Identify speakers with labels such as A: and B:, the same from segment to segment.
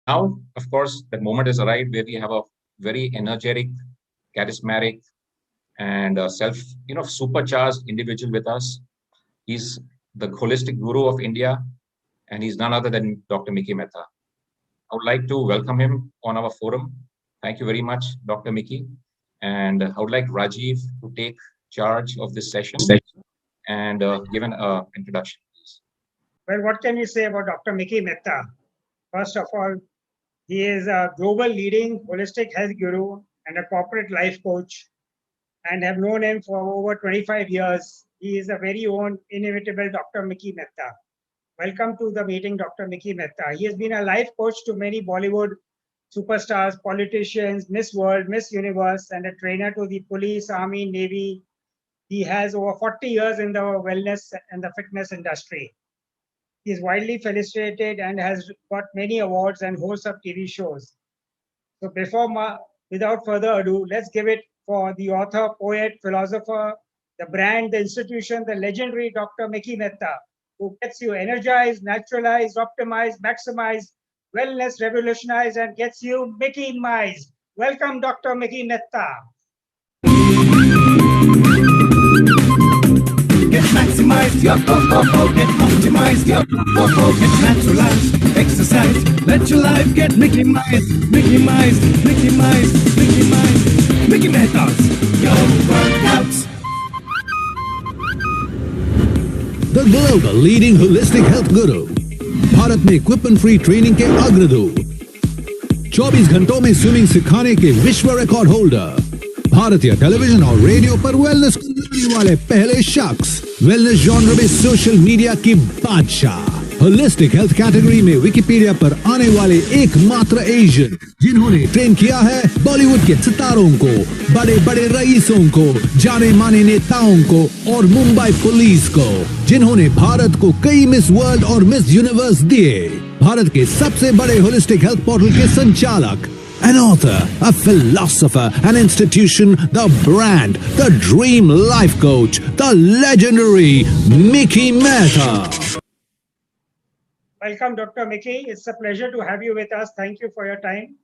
A: Now, of course, that moment has arrived where we have a very energetic, charismatic, and supercharged individual with us. He's the holistic guru of India, and he's none other than Dr. Mickey Mehta. I would like to welcome him on our forum. Thank you very much, Dr. Mickey. And I would like Rajiv to take charge of this session and give an introduction, please.
B: Well, what can you say about Dr. Mickey Mehta? First of all, he is a global leading holistic health guru and a corporate life coach, and have known him for over 25 years. He is a very own inimitable Dr. Mickey Mehta. Welcome to the meeting, Dr. Mickey Mehta. He has been a life coach to many Bollywood superstars, politicians, Miss World, Miss Universe, and a trainer to the police, army, navy. He has over 40 years in the wellness and the fitness industry. He is widely felicitated and has got many awards and hosts of TV shows. So without further ado, let's give it for the author, poet, philosopher, the brand, the institution, the legendary Dr. Mickey Mehta, who gets you energized, naturalized, optimized, maximized, wellness revolutionized, and gets you Mickey-mized. Welcome, Dr. Mickey Mehta.
C: Get maximized, get optimized, get naturalized, exercise, let your life get Mickey-mized, Mickey Mehta's, your workouts.
D: The global leading holistic health guru, Bharat में equipment free training के अग्रदूत, 24 घंटों में swimming सिखाने के विश्व record holder, भारतीय television और रेडियो पर वेलनेस करने वाले पहले शख्स, वेलनेस जॉनर में सोशल मीडिया की बादशाह, होलिस्टिक हेल्थ कैटेगरी में विकिपीडिया पर आने वाले एकमात्र एशियन जिन्होंने ट्रेन किया है बॉलीवुड के सितारों को, बड़े बड़े रईसों को, जाने माने नेताओं को और मुंबई पुलिस को, जिन्होंने भारत को कई मिस वर्ल्ड और मिस यूनिवर्स दिए, भारत के सबसे बड़े होलिस्टिक हेल्थ पोर्टल के संचालक, an author, a philosopher, an institution, the brand, the dream life coach, the legendary Mickey Mehta.
B: Welcome, Dr. Mickey. It's a pleasure to have you with us. Thank you for your time,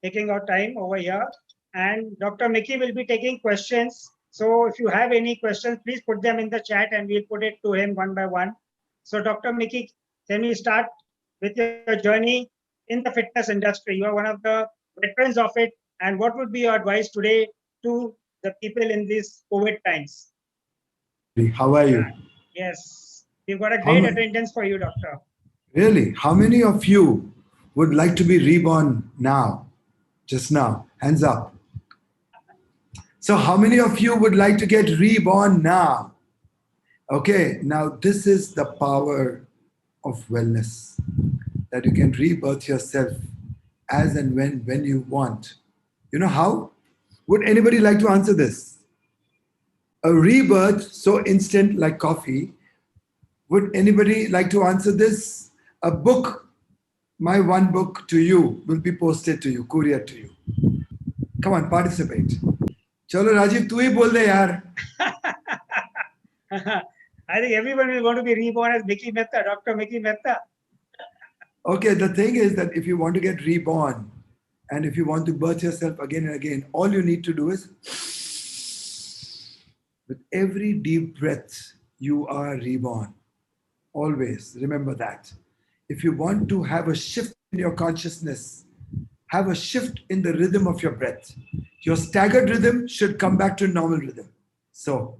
B: taking our time over here. And Dr. Mickey will be taking questions. So if you have any questions, please put them in the chat and we'll put it to him one by one. So Dr. Mickey, can we start with your journey in the fitness industry? You are one of the veterans of it. And what would be your advice today to the people in these COVID times?
E: How are you?
B: Yes, we've got a great attendance for you, Doctor.
E: Really? How many of you would like to be reborn now? Just now. Hands up. So how many of you would like to get reborn now? Okay, now this is the power of wellness. That you can rebirth yourself as and when you want. You know how? Would anybody like to answer this? A rebirth so instant like coffee. Would anybody like to answer this? A book, my one book to you will be posted to you, courier to you. Come on, participate. Chalo Rajiv, tu hi bol de yaar.
B: I think everyone is going to be reborn as Mickey Mehta, Dr. Mickey Mehta.
E: Okay, the thing is that if you want to get reborn and if you want to birth yourself again and again, all you need to do is with every deep breath, you are reborn. Always remember that. If you want to have a shift in your consciousness, have a shift in the rhythm of your breath. Your staggered rhythm should come back to normal rhythm. So,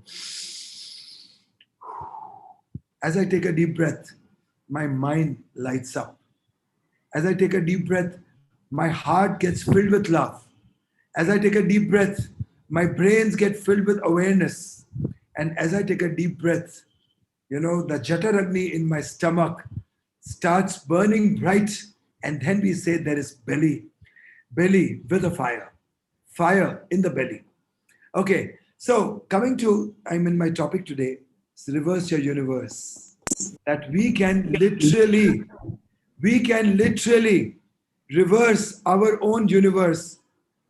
E: as I take a deep breath, my mind lights up. As I take a deep breath, my heart gets filled with love. As I take a deep breath, my brains get filled with awareness. And as I take a deep breath, the Jataragni in my stomach starts burning bright, and then we say there is belly with a fire in the belly. Okay, so I'm in my topic today, is reverse your universe. That we can literally reverse our own universe.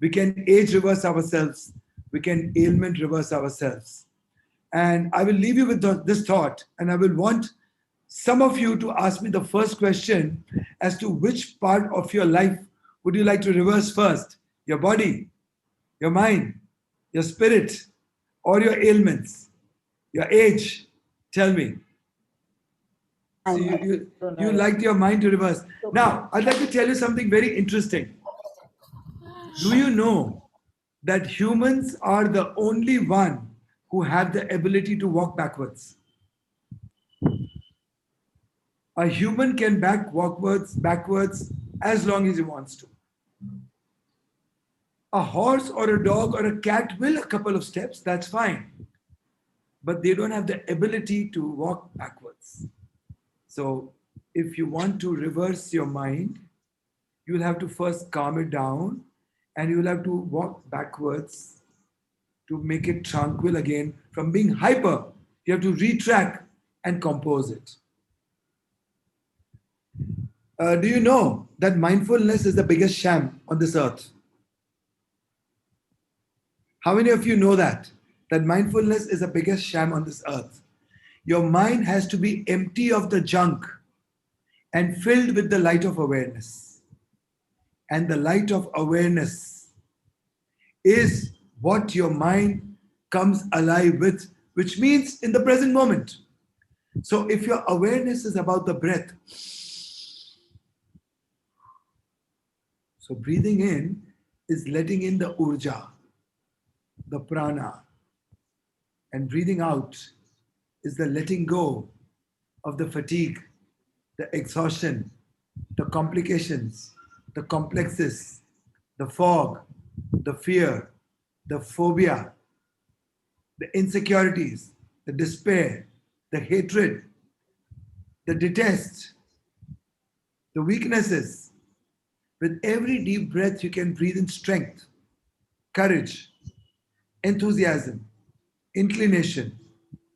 E: We can age reverse ourselves. We can ailment reverse ourselves. And I will leave you with this thought, and I will want some of you to ask me the first question, as to which part of your life would you like to reverse first? Your body, your mind, your spirit, or your ailments, your age? Tell me. So you liked your mind to reverse. Now, I'd like to tell you something very interesting. Do you know that humans are the only one who have the ability to walk backwards? A human can backwards as long as he wants to. A horse or a dog or a cat will a couple of steps, that's fine. But they don't have the ability to walk backwards. So if you want to reverse your mind, you'll have to first calm it down and you'll have to walk backwards to make it tranquil again. From being hyper, you have to retract and compose it. Do you know that mindfulness is the biggest sham on this earth? How many of you know that? That mindfulness is the biggest sham on this earth. Your mind has to be empty of the junk and filled with the light of awareness. And the light of awareness is what your mind comes alive with, which means in the present moment. So if your awareness is about the breath, so breathing in is letting in the urja, the prana, and breathing out is the letting go of the fatigue, the exhaustion, the complications, the complexes, the fog, the fear, the phobia, the insecurities, the despair, the hatred, the detest, the weaknesses. With every deep breath, you can breathe in strength, courage, enthusiasm, inclination,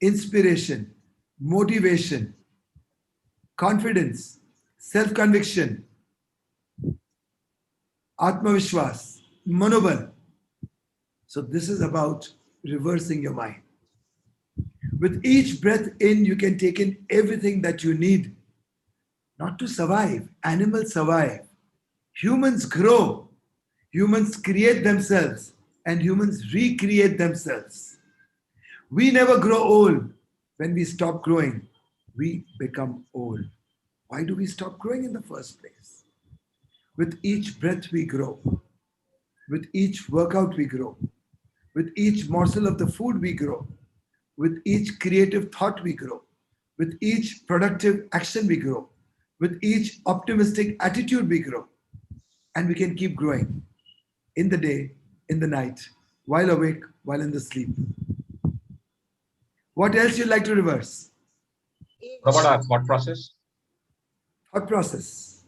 E: inspiration, motivation, confidence, self-conviction, Atmavishwas, Manobal. So this is about reversing your mind. With each breath in, you can take in everything that you need, not to survive. Animals survive. Humans grow. Humans create themselves and humans recreate themselves. We never grow old. When we stop growing, we become old. Why do we stop growing in the first place? With each breath we grow. With each workout we grow. With each morsel of the food we grow. With each creative thought we grow. With each productive action we grow. With each optimistic attitude we grow. And we can keep growing in the day, in the night, while awake, while in the sleep. What else you'd like to reverse?
A: What about our thought process?
E: Thought process.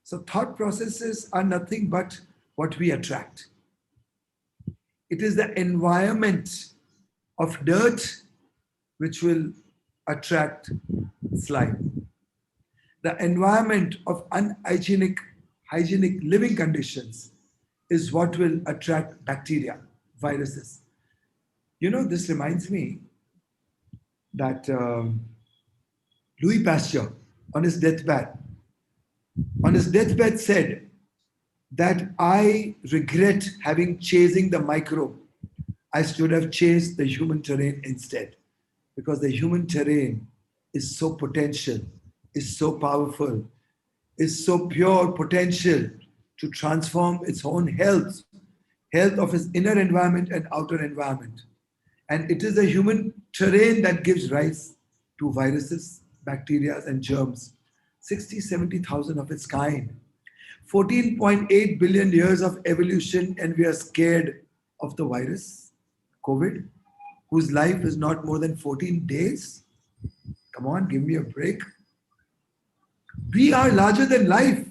E: So thought processes are nothing but what we attract. It is the environment of dirt which will attract slime. The environment of hygienic living conditions is what will attract bacteria, viruses. You know, this reminds me that Louis Pasteur, on his deathbed said that I regret having chasing the microbe. I should have chased the human terrain instead, because the human terrain is so potential, is so powerful, is so pure potential to transform its own health of its inner environment and outer environment. And it is the human terrain that gives rise to viruses, bacteria, and germs. 60, 70,000 of its kind. 14.8 billion years of evolution, and we are scared of the virus, COVID, whose life is not more than 14 days. Come on, give me a break. We are larger than life.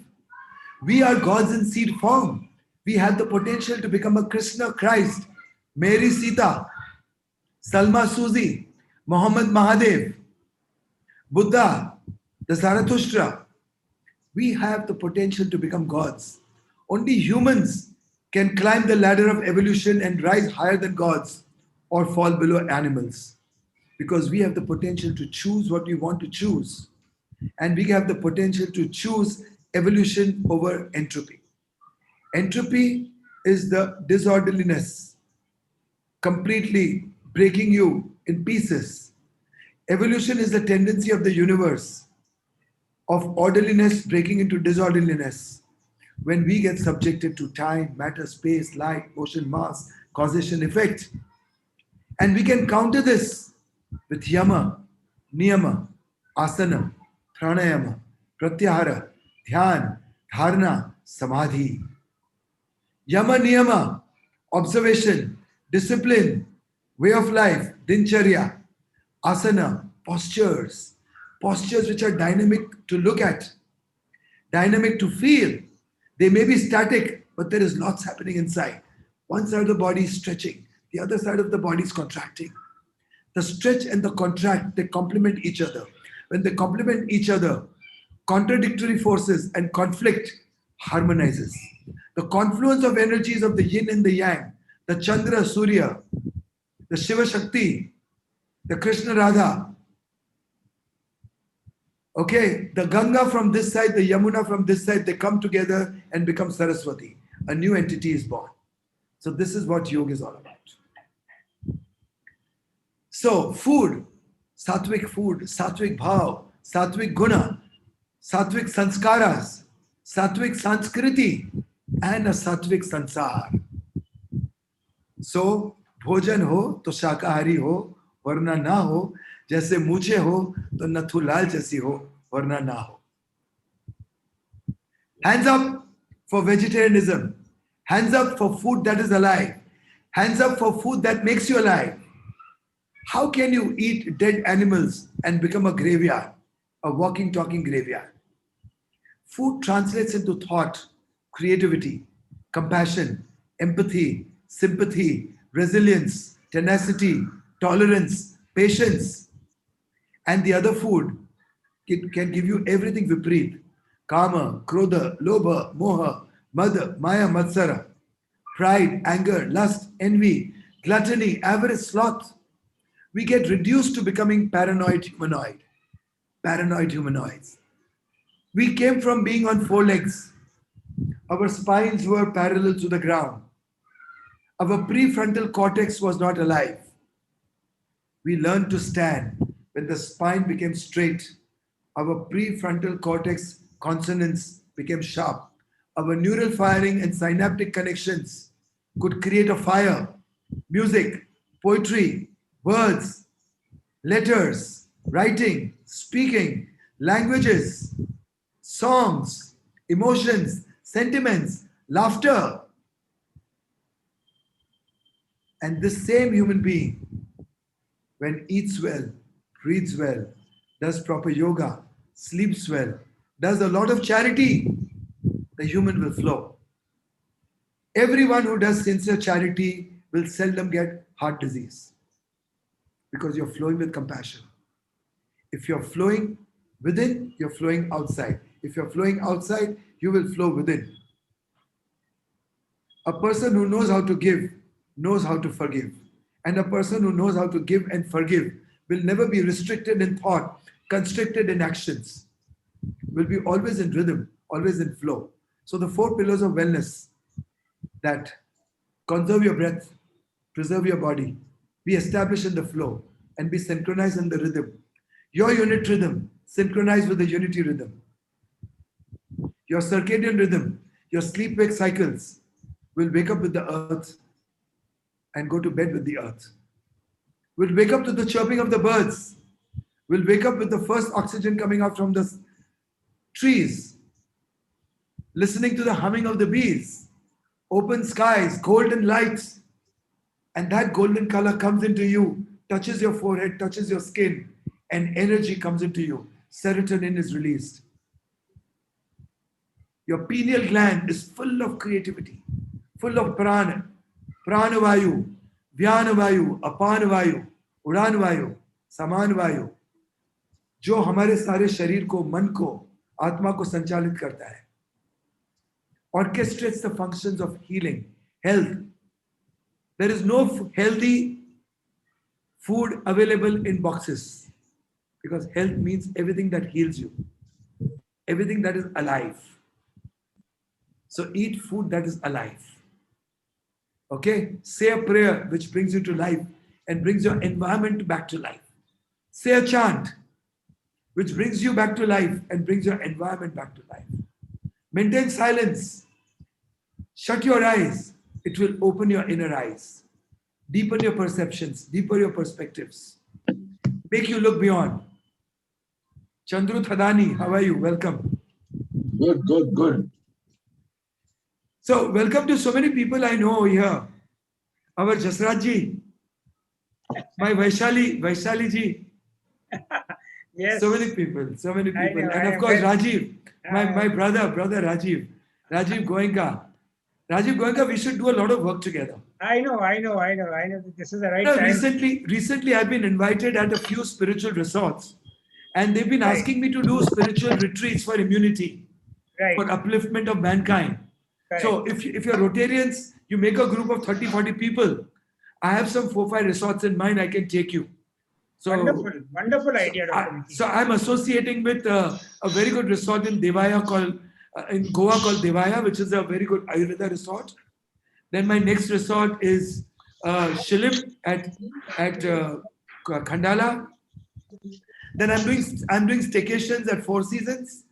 E: We are gods in seed form. We have the potential to become a Krishna, Christ, Mary, Sita, Salma, Suzy, Muhammad, Mahadev, Buddha, the Zarathustra. We have the potential to become gods. Only humans can climb the ladder of evolution and rise higher than gods or fall below animals, because we have the potential to choose what we want to choose. And we have the potential to choose evolution over entropy. Entropy is the disorderliness, completely breaking you in pieces. Evolution is the tendency of the universe of orderliness breaking into disorderliness. When we get subjected to time, matter, space, light, motion, mass, causation, effect. And we can counter this with yama, niyama, asana, pranayama, pratyahara, dhyan, dharana, samadhi. Yama, niyama, observation, discipline, way of life, dincharya, asana, postures, postures which are dynamic to look at, dynamic to feel. They may be static, but there is lots happening inside. One side of the body is stretching, the other side of the body is contracting. The stretch and the contract, they complement each other. When they complement each other, contradictory forces and conflict harmonizes. The confluence of energies of the yin and the yang, the Chandra, Surya, the Shiva Shakti, the Krishna Radha. Okay, the Ganga from this side, the Yamuna from this side, they come together and become Saraswati. A new entity is born. So this is what yoga is all about. So food, sattvic bhav, sattvic guna, sattvic sanskaras, sattvic sanskriti, and a sattvic sansar. So bhojan ho to shakahari ho, varna na ho, जैसे मूछे हो तो नथुलाल जैसी हो वरना ना हो. Hands up for vegetarianism. Hands up for food that is alive. Hands up for food that makes you alive. How can you eat dead animals and become a graveyard, a walking, talking graveyard? Food translates into thought, creativity, compassion, empathy, sympathy, resilience, tenacity, tolerance, patience. And the other food can give you everything vipreet. Kama, krodha, lobha, moha, mada, maya, matsara. Pride, anger, lust, envy, gluttony, avarice, sloth. We get reduced to becoming paranoid humanoids. We came from being on four legs. Our spines were parallel to the ground. Our prefrontal cortex was not alive. We learned to stand. When the spine became straight, our prefrontal cortex consonants became sharp. Our neural firing and synaptic connections could create a fire, music, poetry, words, letters, writing, speaking, languages, songs, emotions, sentiments, laughter. And this same human being, when eats well, breathes well, does proper yoga, sleeps well, does a lot of charity, the human will flow. Everyone who does sincere charity will seldom get heart disease because you're flowing with compassion. If you're flowing within, you're flowing outside. If you're flowing outside, you will flow within. A person who knows how to give knows how to forgive. And a person who knows how to give and forgive will never be restricted in thought, constricted in actions, will be always in rhythm, always in flow. So the four pillars of wellness, that conserve your breath, preserve your body, be established in the flow, and be synchronized in the rhythm. Your unit rhythm, synchronized with the unity rhythm. Your circadian rhythm, your sleep-wake cycles will wake up with the earth and go to bed with the earth. We'll wake up to the chirping of the birds. We'll wake up with the first oxygen coming out from the trees, listening to the humming of the bees, open skies, golden lights. And that golden color comes into you, touches your forehead, touches your skin, and energy comes into you. Serotonin is released. Your pineal gland is full of creativity, full of prana, pranavayu, vyanavayu, apanavayu, उड़ानवायु, समानवायु, जो हमारे सारे शरीर को, मन को, आत्मा को संचालित करता है. Orchestrates the functions of healing, health. There is no healthy food available in boxes because health means everything that heals you, everything that is alive. So eat food that is alive. Okay? Say a prayer which brings you to life and brings your environment back to life. Say a chant which brings you back to life and brings your environment back to life. Maintain silence. Shut your eyes. It will open your inner eyes. Deepen your perceptions, deepen your perspectives. Make you look beyond. Chandru Thadani, how are you? Welcome.
F: Good, good, good.
E: So, welcome to so many people I know here. Our Jasraj ji, my Vaishali ji.
B: Yes.
E: So many people, so many
B: I
E: people.
B: know,
E: And
B: I
E: of course,
B: know.
E: Rajiv, my brother Rajiv Goenka. Rajiv Goenka, we should do a lot of work together.
B: I know that this is the right
E: You know,
B: time.
E: recently I've been invited at a few spiritual resorts, and they've been
B: Right.
E: asking me to do spiritual retreats for immunity,
B: Right.
E: for upliftment of mankind.
B: Correct.
E: So if you're Rotarians, you make a group of 30, 40 people. I have some 4, 5 resorts in mind, I can take you. So,
B: Wonderful idea, Dr. Miki.
E: so I'm associating with a very good resort in Devaya in Goa called Devaya, which is a very good Ayurveda resort. Then my next resort is Shilip at Khandala. Then I'm doing staycations at Four Seasons,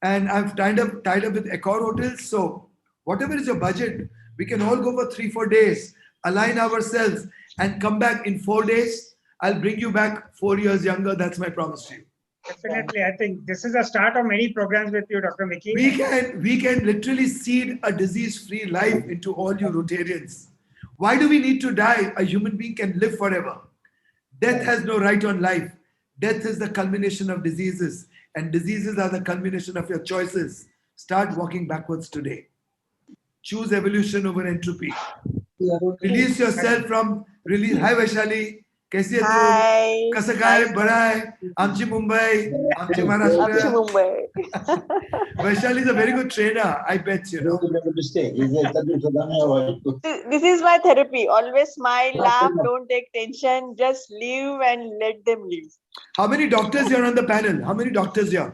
E: and I've tied up with Accor hotels. So whatever is your budget, we can all go for 3-4 days, align ourselves, and come back in 4 days. I'll bring you back 4 years younger. That's my promise to you.
B: Definitely, I think this is the start of many programs with you, Dr. Miki.
E: We can literally seed a disease-free life into all you Rotarians. Why do we need to die? A human being can live forever. Death has no right on life. Death is the culmination of diseases, and diseases are the culmination of your choices. Start walking backwards today. Choose evolution over entropy. Release yourself from release. Hi Vaishali. कैसी है तू? कसं काय? बरं आहे? आमची मुंबई, आमची Maharashtra. Vaishali is a very good trainer, I bet, you know.
G: This is my therapy. Always smile, laugh, don't take tension, just live and let them live.
E: How many doctors here on the panel? How many doctors here?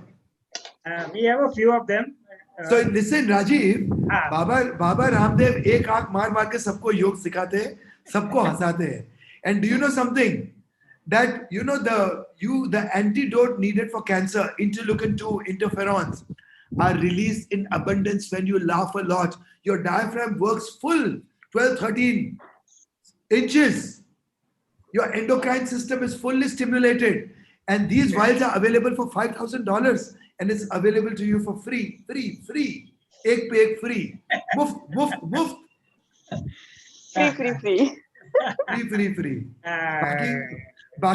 B: We have a few of them.
E: So listen, Rajiv, Baba Ramdev एक आंख मार के सबको योग सिखाते हैं, सबको हंसाते हैं. And do you know something? That you know the antidote needed for cancer, interleukin-2, interferons, are released in abundance when you laugh a lot. Your diaphragm works full, 12, 13 inches. Your endocrine system is fully stimulated. And these vials are available for $5,000. And it's available to you for free. Ek pe ek free. Muft. Free.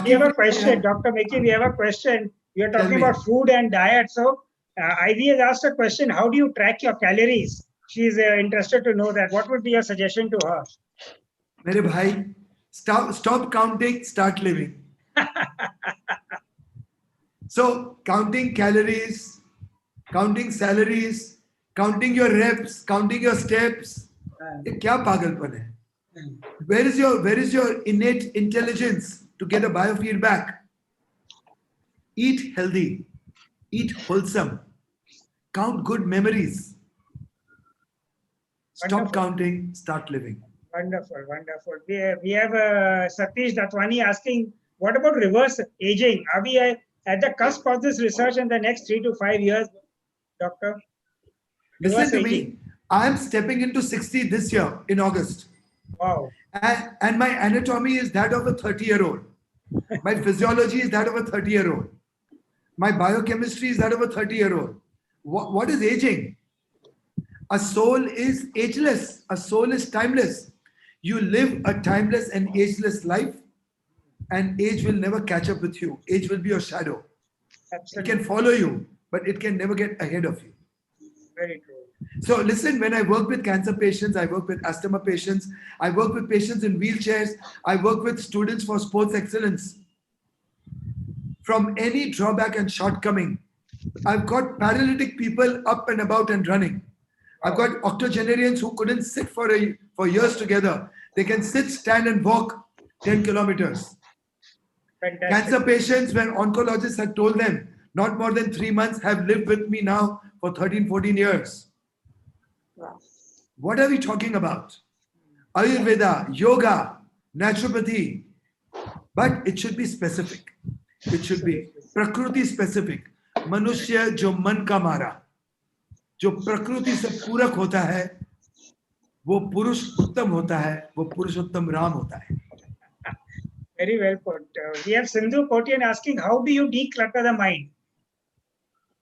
B: We have a question, Dr. Miki. We have a question. We are talking about food and diet. So, Ivy has asked a question. How do you track your calories? She's interested to know that. What would be your suggestion to her?
E: Mere bhai, stop counting, start living. So, counting calories, counting salaries, counting your reps, counting your steps. ये क्या पागलपन है? Where is your innate intelligence to get a biofeedback? Eat healthy, eat wholesome, count good memories. Stop counting, start living.
B: Wonderful. We have Satish Datwani asking, what about reverse aging? Are we at the cusp of this research in the next 3 to 5 years, Doctor?
E: Listen to me. I am stepping into 60 this year in August.
B: Wow.
E: And my anatomy is that of a 30-year-old. My physiology is that of a 30-year-old. My biochemistry is that of a 30-year-old. What is aging? A soul is ageless. A soul is timeless. You live a timeless and ageless life, and age will never catch up with you. Age will be your shadow.
B: Absolutely.
E: It can follow you, but it can never get ahead of you.
B: Very true.
E: So listen, when I work with cancer patients, I work with asthma patients, I work with patients in wheelchairs, I work with students for sports excellence. From any drawback and shortcoming, I've got paralytic people up and about and running. I've got octogenarians who couldn't sit for years together. They can sit, stand and walk 10 kilometers.
B: Fantastic.
E: Cancer patients, when oncologists had told them not more than 3 months, have lived with me now for 13, 14 years.
G: Wow.
E: What are we talking about? Ayurveda, yoga, naturopathy. But it should be specific. It should be प्रकृति specific. मनुष्य जो मन का मारा, जो प्रकृति से पूरक होता है, वो पुरुष उत्तम होता है, वो पुरुषोत्तम राम होता है.
B: Very well put. We have Sindhu Kotian asking, how do you declutter the mind?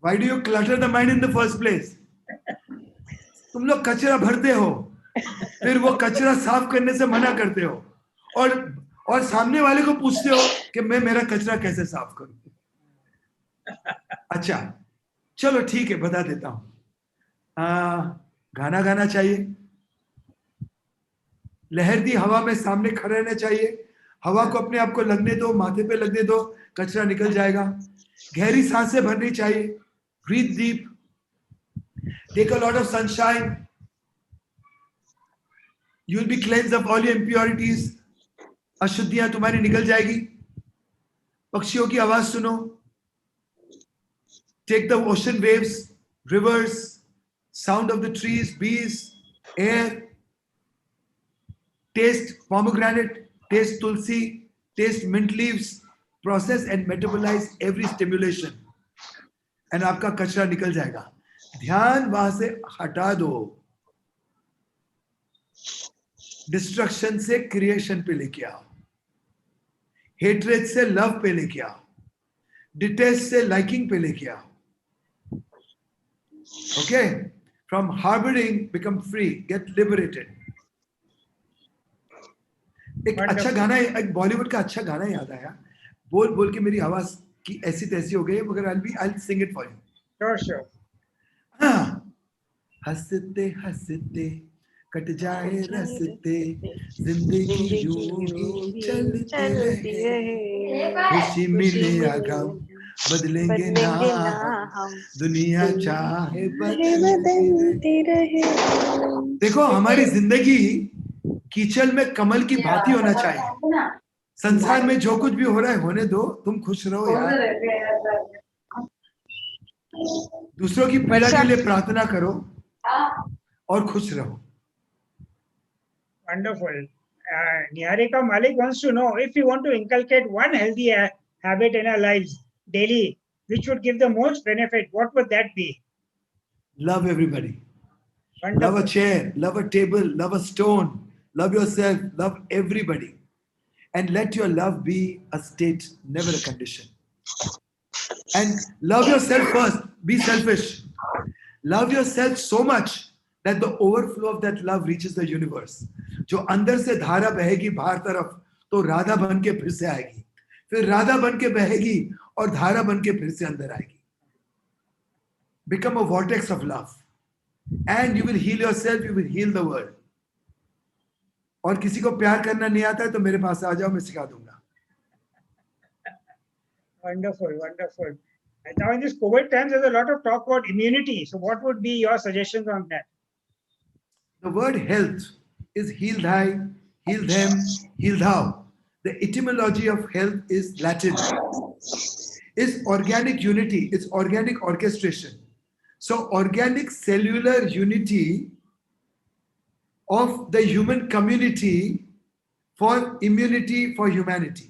E: Why do you clutter the mind in the first place? तुम लोग कचरा भरते हो, फिर वो कचरा साफ करने से मना करते हो, और सामने वाले को पूछते हो कि मैं मेरा कचरा कैसे साफ करूं. अच्छा, चलो ठीक है, बता देता हूं. गाना गाना चाहिए, लहरती हवा में सामने खड़े रहना चाहिए, हवा को अपने आप को लगने दो, माथे पे लगने दो, कचरा निकल जाएगा. गहरी सांसें भरनी चाहिए, breathe deep, take a lot of sunshine, you will be cleansed of all your impurities. अशुद्धियां तुम्हारी निकल जाएगी. पक्षियों की आवाज सुनो, take the ocean waves, rivers, sound of the trees, bees, air, taste pomegranate, taste tulsi, taste mint leaves, process and metabolize every stimulation, and आपका कचरा निकल जाएगा. ध्यान वहां से हटा दो, डिस्ट्रक्शन से क्रिएशन पे लेके आओ, हेट्रेड से लव पे लेके आओ, डिटेस्ट से लाइकिंग पे लेके आओ. Okay, from harbouring become free, get liberated. एक अच्छा गाना, एक बॉलीवुड का अच्छा गाना याद आया, बोल बोल के मेरी आवाज की ऐसी तैसी हो गई, मगर I'll sing it for you.
B: Sure, sure.
E: हंसते हंसते कट जाए रस्ते, जिंदगी यूं ही चलती रहे, खुशी मिले या गम बदलेंगे ना हम, दुनिया चाहे बदलती रहे. देखो, हमारी जिंदगी कीचड़ में कमल की भांति होना चाहिए. संसार में जो कुछ भी हो रहा है होने दो, तुम खुश रहो यार. दूसरों की पीड़ा के लिए प्रार्थना करो और खुश रहो.
B: Wonderful. Niharika Malik wants to know, if we want to inculcate one healthy habit in our lives daily, which would give the most benefit, what would that be?
E: Love everybody.
B: Wonderful.
E: Love a chair, love a table, love a stone, love yourself, love everybody. And let your love be a state, never a condition. And love yourself first. Be selfish. Love yourself so much that the overflow of that love reaches the universe. जो अंदर से धारा बहेगी बाहर तरफ, तो राधा बन के फिर से आएगी, फिर राधा बन के बहेगी और धारा बन के फिर से अंदर आएगी. Become a vortex of love, and you will heal yourself. You will heal the world. और किसी को प्यार करना नहीं आता है तो मेरे पास आ जाओ, मैं सिखा दूंगा.
B: Wonderful, wonderful. And now in this COVID times, there's a lot of talk about immunity. So what would be your suggestions on that?
E: The word health is heal thy, heal them, heal thou. The etymology of health is Latin. It's organic unity, it's organic orchestration. So organic cellular unity of the human community for immunity for humanity.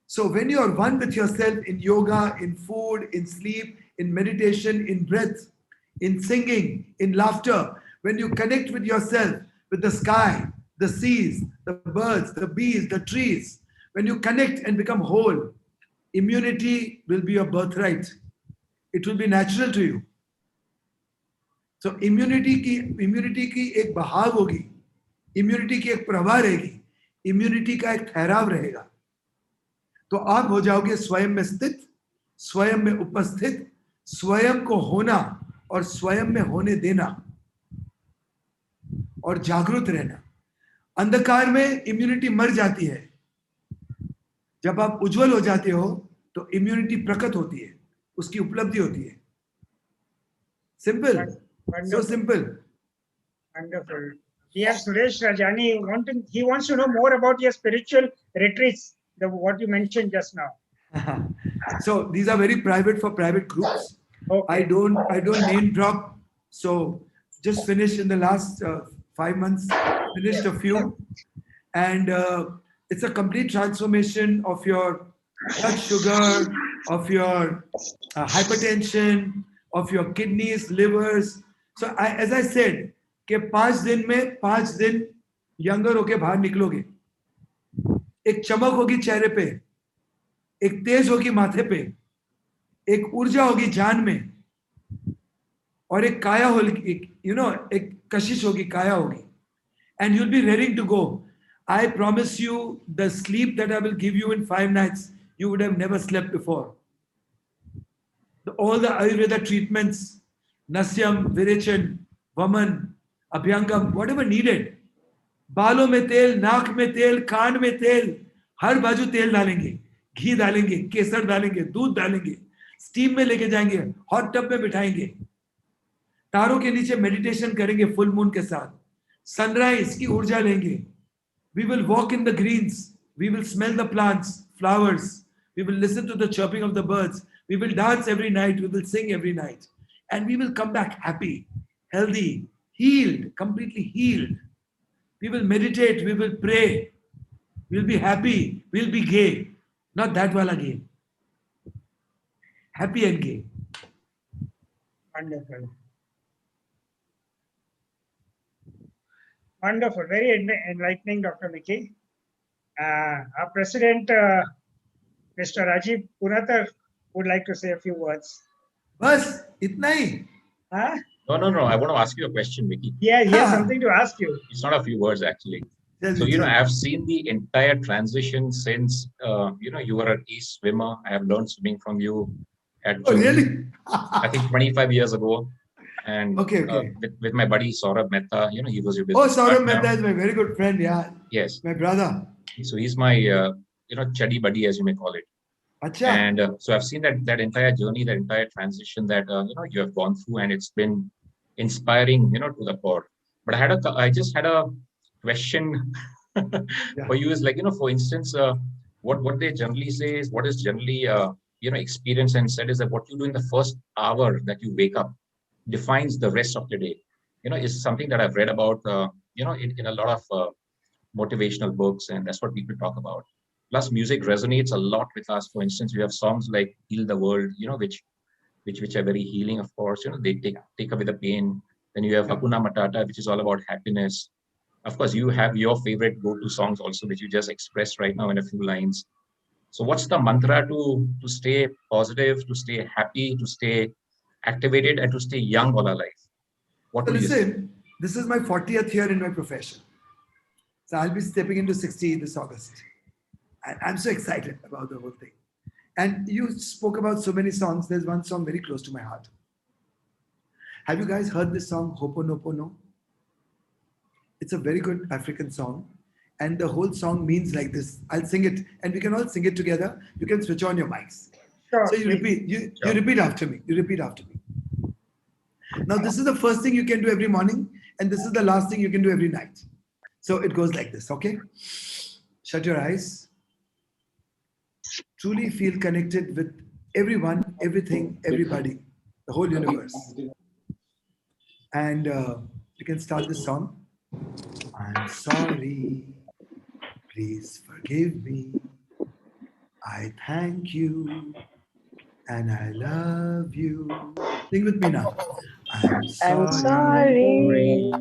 E: So when you are one with yourself in yoga, in food, in sleep, in meditation, in breath, in singing, in laughter, when you connect with yourself, with the sky, the seas, the birds, the bees, the trees, when you connect and become whole, immunity will be your birthright. It will be natural to you. So immunity की एक बहाव होगी, immunity की एक प्रवाह रहेगी, immunity का एक ठहराव रहेगा. तो आप हो जाओगे स्वयं में स्थित, स्वयं में उपस्थित, स्वयं को होना और स्वयं में होने देना और जागरूक रहना. अंधकार में इम्यूनिटी मर जाती है, जब आप उज्जवल हो जाते हो तो इम्यूनिटी प्रकट होती है, उसकी उपलब्धि होती है. Simple, so simple.
B: Wonderful. We have Suresh Rajani. He wants to know more about your spiritual retreats, what you mentioned just now.
E: So these are very private for private groups.
B: Okay.
E: I don't name drop. So just finished in the last 5 months, finished a few. And it's a complete transformation of your blood sugar, of your hypertension, of your kidneys, livers. So as I said, कि 5 दिन में 5 दिन younger होके बाहर निकलोगे. एक चमक होगी चेहरे पे, एक तेज होगी माथे पे, एक ऊर्जा होगी जान में, और एक काया होगी, एक कशिश होगी, काया होगी. And you'll be ready to go. I promise you, the sleep that I will give you in 5 nights, you would have never slept before. All the Ayurveda treatments, Nasyam, Virechan, Vaman, Abhyangam, whatever needed. बालों में तेल, नाक में तेल, कान में तेल, हर बाजू तेल डालेंगे, घी डालेंगे, केसर डालेंगे, दूध डालेंगे, स्टीम में लेके जाएंगे, हॉट टब में बिठाएंगे, तारों के नीचे मेडिटेशन करेंगे फुल मून के साथ, सनराइज की ऊर्जा लेंगे. We will walk in the greens, we will smell the plants, flowers, we will listen to the chirping of the birds, we will dance every night, we will sing every night, and we will come back happy, healthy, healed, completely healed. We will meditate, we will pray, we'll be happy, we'll be gay. Not that wala gay. Happy and gay.
B: Wonderful. Wonderful. Very enlightening, Dr. Mickey. Our president, Mr. Rajiv Punatar, would like to say a few words.
E: Bas, itna hi.
B: Huh?
A: No. I want to ask you a question, Vicky.
B: Yeah, he has something to ask you.
A: It's not a few words actually.
E: Tell
A: So,
E: me, tell me.
A: I've seen the entire transition since, you were an East swimmer. I have learned swimming from you at
E: Oh,
A: Jyoti,
E: really?
A: I think 25 years ago. And
E: Okay.
A: with my buddy Saurabh Mehta, he was your
E: Oh,
A: business
E: Saurabh
A: partner.
E: Mehta is my very good friend, yeah.
A: Yes.
E: My brother.
A: So he's my, chuddy buddy, as you may call it.
E: Acha.
A: And so I've seen that entire journey, that entire transition that, you have gone through, and it's been inspiring, to the core. But I just had a question for you is like, for instance, what they generally say is what is generally, experienced and said is that what you do in the first hour that you wake up defines the rest of the day. Is something that I've read about, in a lot of motivational books, and that's what people talk about. Plus, music resonates a lot with us. For instance, we have songs like "Heal the World," which are very healing. Of course, they take away the pain. Then you have Hakuna Matata, which is all about happiness. Of course, you have your favorite go-to songs also, which you just expressed right now in a few lines. So, what's the mantra to stay positive, to stay happy, to stay activated, and to stay young all our life? What
E: So
A: will you say?
E: listen, this is my 40th year in my profession. So I'll be stepping into 60 this August. And I'm so excited about the whole thing. And you spoke about so many songs. There's one song very close to my heart. Have you guys heard this song, Ho'oponopono? It's a very good African song. And the whole song means like this. I'll sing it and we can all sing it together. You can switch on your mics.
B: Sure.
E: So you repeat, you repeat after me. You repeat after me. Now, this is the first thing you can do every morning, and this is the last thing you can do every night. So it goes like this, okay? Shut your eyes. Truly feel connected with everyone, everything, everybody, the whole universe. And you can start this song. I'm sorry. Please forgive me. I thank you. And I love you. Sing with me now. I'm sorry.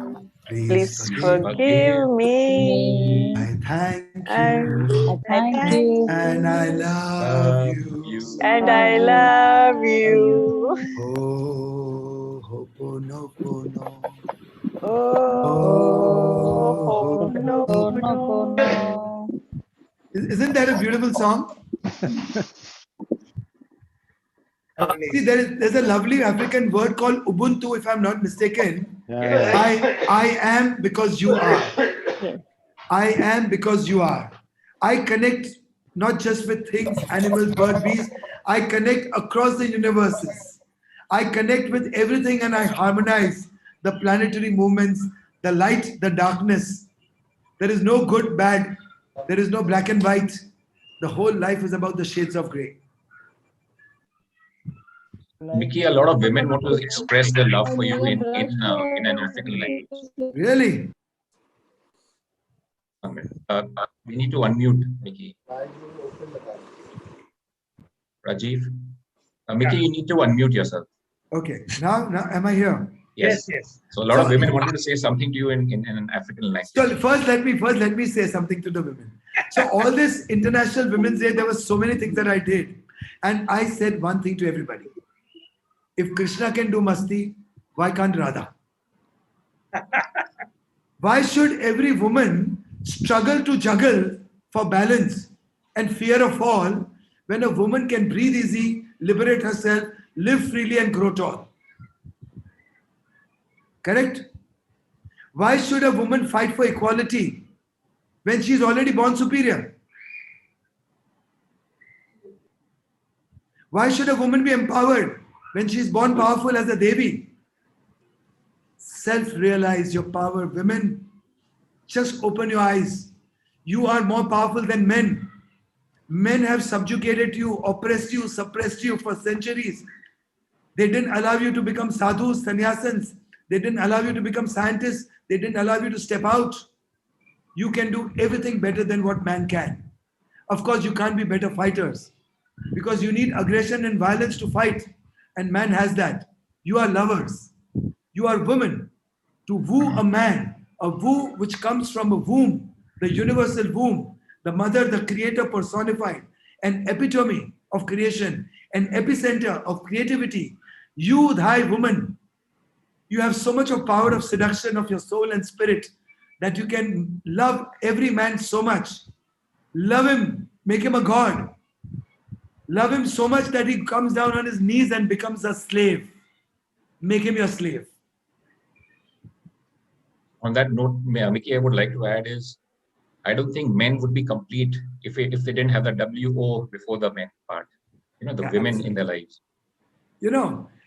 G: Please forgive me.
E: I thank
G: And
E: you.
G: thank you.
E: And I love you.
G: And I love you.
E: Oh, Ho'oponopono.
G: Oh, no.
E: Isn't that a beautiful song? See, there's a lovely African word called Ubuntu, if I'm not mistaken. I am because you are. I am because you are. I connect not just with things, animals, birds, bees. I connect across the universes. I connect with everything and I harmonize the planetary movements, the light, the darkness. There is no good, bad. There is no black and white. The whole life is about the shades of gray.
A: Mickey, a lot of women want to express their love for you in an African language.
E: Really?
A: We need to unmute Mickey. Rajiv, Mickey, you need to unmute yourself.
E: Okay. Now am I here?
B: Yes, yes.
A: So a lot of women wanted to say something to you in an African language.
E: So first let me say something to the women. So all this International Women's Day, there were so many things that I did. And I said one thing to everybody. If Krishna can do masti, why can't Radha? Why should every woman struggle to juggle for balance and fear of fall when a woman can breathe easy, liberate herself, live freely and grow tall? Correct? Why should a woman fight for equality when she's already born superior? Why should a woman be empowered when she's born powerful as a Devi? Self-realize your power. Women, just open your eyes. You are more powerful than men. Men have subjugated you, oppressed you, suppressed you for centuries. They didn't allow you to become sadhus, sannyasins. They didn't allow you to become scientists. They didn't allow you to step out. You can do everything better than what man can. Of course, you can't be better fighters because you need aggression and violence to fight. And man has that. You are lovers. You are women. To woo a man, a woo which comes from a womb, the universal womb, the mother, the creator personified, an epitome of creation, an epicenter of creativity. You, thy woman, you have so much of power of seduction of your soul and spirit that you can love every man so much. Love him, make him a god. Love him so much that he comes down on his knees and becomes a slave. Make him your slave.
A: On that note, Mickey, I would like to add is, I don't think men would be complete if they didn't have the WO before the men part. The women
E: absolutely.
A: in their lives.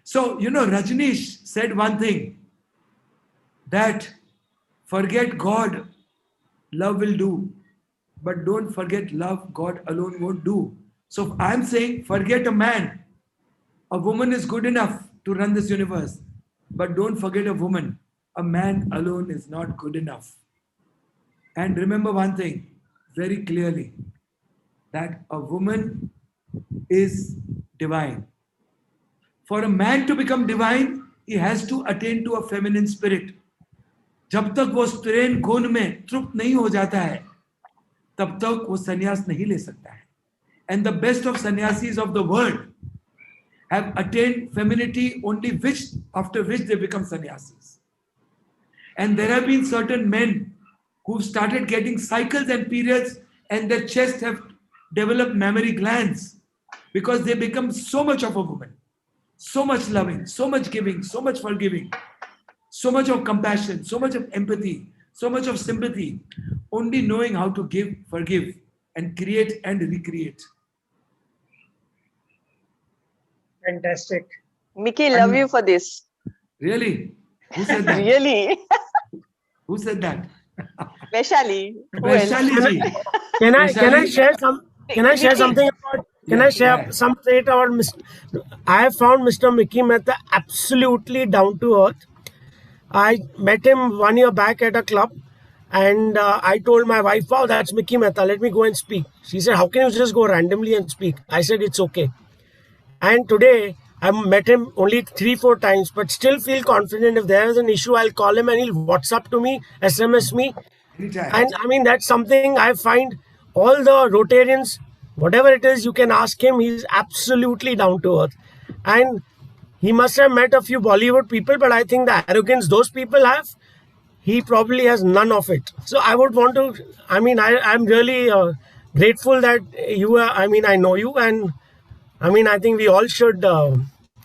E: Rajneesh said one thing, that forget God, love will do. But don't forget love, God alone won't do. So I'm saying, forget a man. A woman is good enough to run this universe. But don't forget a woman. A man alone is not good enough. And remember one thing very clearly, that a woman is divine. For a man to become divine, he has to attain to a feminine spirit. जब तक वो स्त्रीण गुण में तृप्त नहीं हो जाता है, तब तक वो संन्यास नहीं ले सकता है. And the best of sannyasis of the world have attained femininity only after which they become sannyasis. And there have been certain men who've started getting cycles and periods and their chest have developed mammary glands because they become so much of a woman, so much loving, so much giving, so much forgiving, so much of compassion, so much of empathy, so much of sympathy, only knowing how to give, forgive, and create and recreate.
B: Fantastic.
G: Mickey, love you for this.
E: Really? Who said that?
G: Really?
E: Who said that?
G: Vaishali. Who else?
E: Vaishali ji.
H: Can I
E: Vaishali.
H: share some? Can I share something about? Can I share some trait about Mr. I have found Mr. Mickey Mehta absolutely down to earth. I met him 1 year back at a club, and I told my wife, "Wow, that's Mickey Mehta. Let me go and speak." She said, "How can you just go randomly and speak?" I said, "It's okay." And today I met him only 3-4 times, but still feel confident. If there is an issue, I'll call him and he'll WhatsApp to me, SMS me.
E: Anytime.
H: And I mean, that's something I find all the Rotarians, whatever it is, you can ask him. He's absolutely down to earth. And he must have met a few Bollywood people, but I think the arrogance those people have, he probably has none of it. So I would want to, I'm really grateful that you are, I know you, and I think we all should,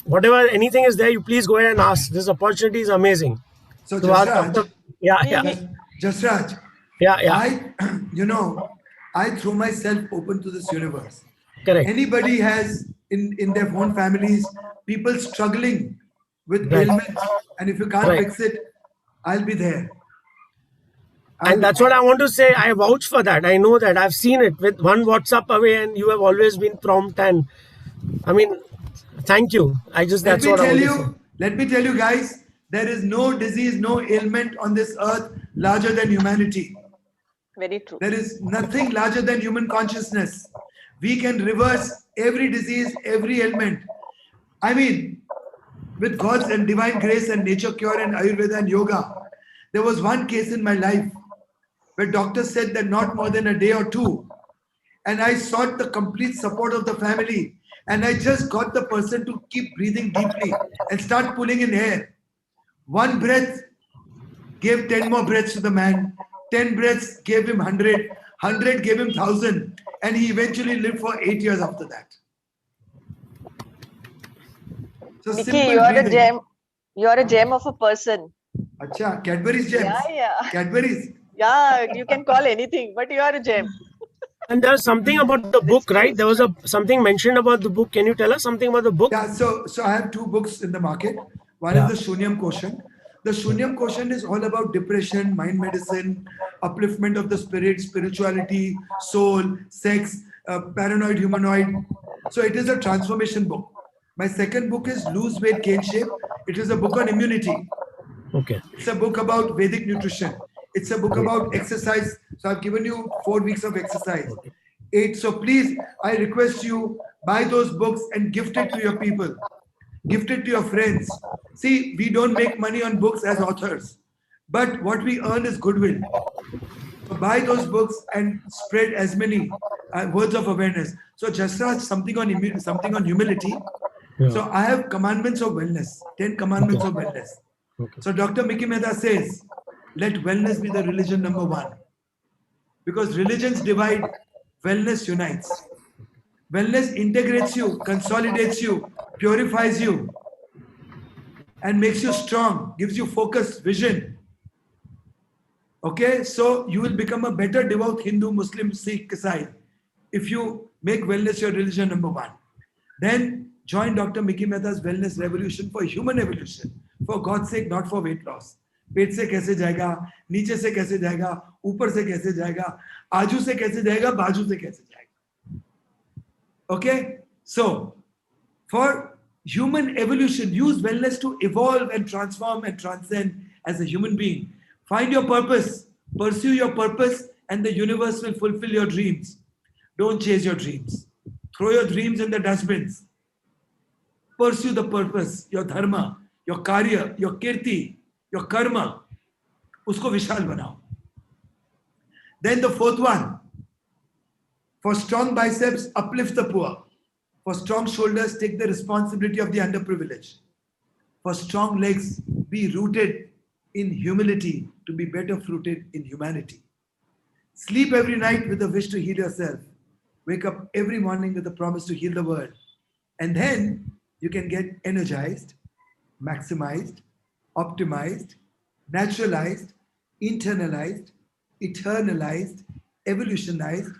H: whatever, anything is there, you please go ahead and ask. This opportunity is amazing.
E: So,
H: So our
E: Jasraj,
H: doctor- yeah.
E: Jasraj,
H: Yeah.
E: I throw myself open to this universe.
H: Correct.
E: Anybody has in their own families people struggling with
H: Right.
E: ailments, and if you can't
H: Right.
E: fix it, I'll be there.
H: And that's what I want to say. I vouch for that. I know that. I've seen it with one WhatsApp away, and you have always been prompt. And Thank you. That's what I want to say.
E: Let me tell you guys, there is no disease, no ailment on this earth larger than humanity.
G: Very true.
E: There is nothing larger than human consciousness. We can reverse every disease, every ailment. I mean, with God's and divine grace and nature cure and Ayurveda and yoga, there was one case in my life where doctors said that not more than a day or two. And I sought the complete support of the family. And I just got the person to keep breathing deeply and start pulling in air. One breath gave 10 more breaths to the man. 10 breaths gave him 100. 100 gave him 1,000. And he eventually lived for 8 years after that. So
G: Mickey,
E: simple
G: you are a
E: breathing.
G: gem. You are a gem of a person.
E: Acha, Cadbury's gems.
G: Yeah.
E: Cadbury's.
G: Yeah, you can call anything, but you are a gem.
H: And there's something about the book, right? There was something mentioned about the book. Can you tell us something about the book?
E: Yeah, so I have 2 books in the market. One is the Shunyam Quotient. The Shunyam Quotient is all about depression, mind medicine, upliftment of the spirit, spirituality, soul, sex, paranoid, humanoid. So it is a transformation book. My second book is Lose Weight, Gain Shape. It is a book on immunity.
H: Okay.
E: It's a book about Vedic nutrition. It's a book about exercise. So I've given you 4 weeks of exercise. 8. So please, I request you, buy those books and gift it to your people. Gift it to your friends. See, we don't make money on books as authors, but what we earn is goodwill. So buy those books and spread as many words of awareness. So Jasraj, something on humility.
H: Yeah.
E: So I have commandments of wellness, 10 commandments of wellness.
H: Okay.
E: So Dr. Mickey Mehta says, let wellness be the religion number 1. Because religions divide, wellness unites. Wellness integrates you, consolidates you, purifies you, and makes you strong, gives you focus, vision. Okay, so you will become a better devout Hindu, Muslim, Sikh, Isai if you make wellness your religion number 1. Then join Dr. Mickey Mehta's wellness revolution for human evolution. For God's sake, not for weight loss. पेट से कैसे जाएगा, नीचे से कैसे जाएगा, ऊपर से कैसे जाएगा, आजू से कैसे जाएगा, बाजू से कैसे जाएगा. Okay, so for human evolution, use wellness to evolve and transform and transcend as a human being. Find your purpose, pursue your purpose, and the universe will fulfill your dreams. Don't chase your dreams. Throw your dreams in the dustbins. Pursue the purpose, your dharma, your karya, your kirti, your karma. Usko vishal banao. Then the 4th one. For strong biceps, uplift the poor. For strong shoulders, take the responsibility of the underprivileged. For strong legs, be rooted in humility to be better rooted in humanity. Sleep every night with a wish to heal yourself. Wake up every morning with a promise to heal the world. And then you can get energized, maximized, optimized, naturalized, internalized, eternalized, evolutionized,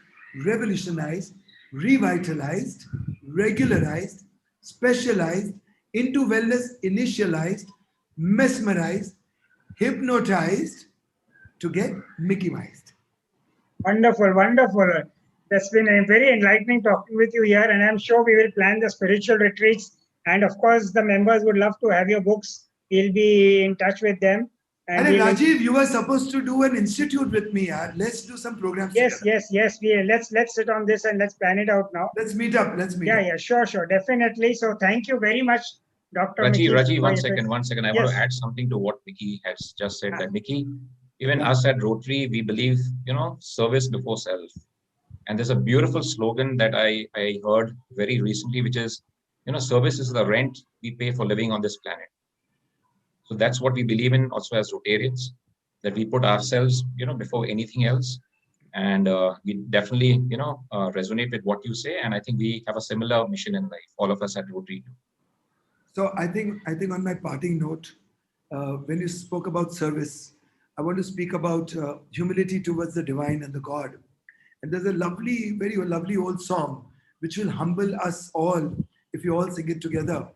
E: revolutionized, revitalized, regularized, specialized, into wellness initialized, mesmerized, hypnotized to get Mickey-ized.
B: Wonderful, wonderful. That's been a very enlightening talking with you here, and I'm sure we will plan the spiritual retreats. And of course, the members would love to have your books. We'll be in touch with them.
E: And Rajiv, you were supposed to do an institute with me. Let's do some programs
B: Yes,
E: together.
B: yes. Let's sit on this and let's plan it out now.
E: Let's meet up.
B: Yeah, sure, definitely. So thank you very much, Dr.
A: Raji,
B: Mickey,
A: one second. I want
B: Yes.
A: to add something to what Mickey has just said. That Mickey, even us at Rotary, we believe, service before self. And there's a beautiful slogan that I heard very recently, which is, service is the rent we pay for living on this planet. So that's what we believe in also as Rotarians, that we put ourselves, before anything else. And we definitely, resonate with what you say. And I think we have a similar mission in life, all of us at Rotary.
E: So I think on my parting note, when you spoke about service, I want to speak about humility towards the divine and the God. And there's a lovely, very lovely old song, which will humble us all if you all sing it together.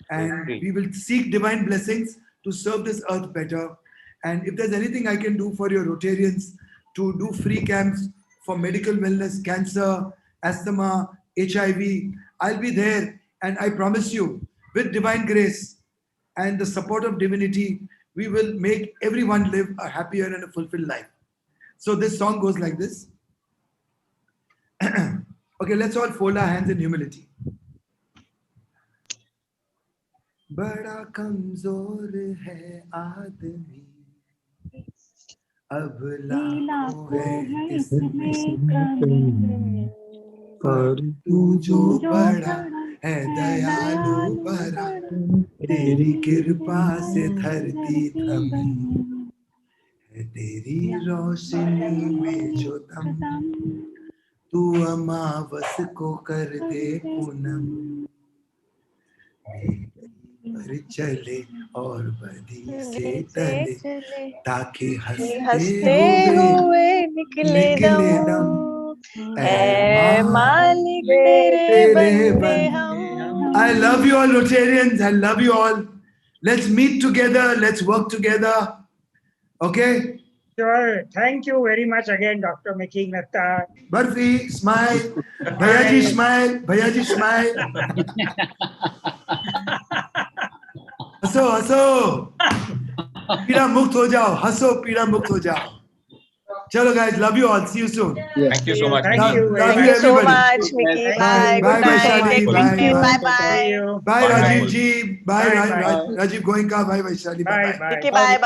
E: And we will seek divine blessings to serve this earth better. And if there's anything I can do for your Rotarians to do free camps for medical wellness, cancer, asthma, HIV, I'll be there And I promise you, with divine grace and the support of divinity, we will make everyone live a happier and a fulfilled life. So this song goes like this. Okay, let's all fold our hands in humility. बड़ा कमजोर है आदमी, अब लाखों है इसमें कमी, पर तू जो बड़ा है दयालु बड़ा, तेरी कृपा से धरती थमी है, तेरी रोशनी में जो दम, तू अमावस को कर दे पूनम, पर चले और बदी से टले, ताकि हंसते हुए निकले दम,
G: ऐ मालिक तेरे बंदे हम.
E: I love you all, Rotarians. I love you all. Let's meet together. Let's work together. Okay?
B: Sure. Thank you very much again, Dr. Mickey Mehta.
E: Barfi, smile. Bhayaji, smile. Bhayaji, smile. हंसो हंसो, पीड़ा मुक्त हो जाओ, हंसो पीड़ा मुक्त हो जाओ. Chalo guys, love you all. See you soon.
A: Thank you so much.
B: Thank
E: Love,
B: you.
E: love
G: Thank
E: you
G: you so
E: everybody.
G: much, Mickey.
B: Bye.
G: Bye.
E: Bye,
G: Good night.
E: Vaishali.
G: Take
E: Bye.
G: care.
E: Bye.
G: Bye.
B: See
G: Bye.
B: you.
E: Bye,
A: Bye.
E: Rajiv ji. Bye,
B: Bye.
E: Rajiv Goenka. Bye, Vaishali.
B: Bye.
E: Bye.
B: Bye.
G: Mickey, bye. Bye.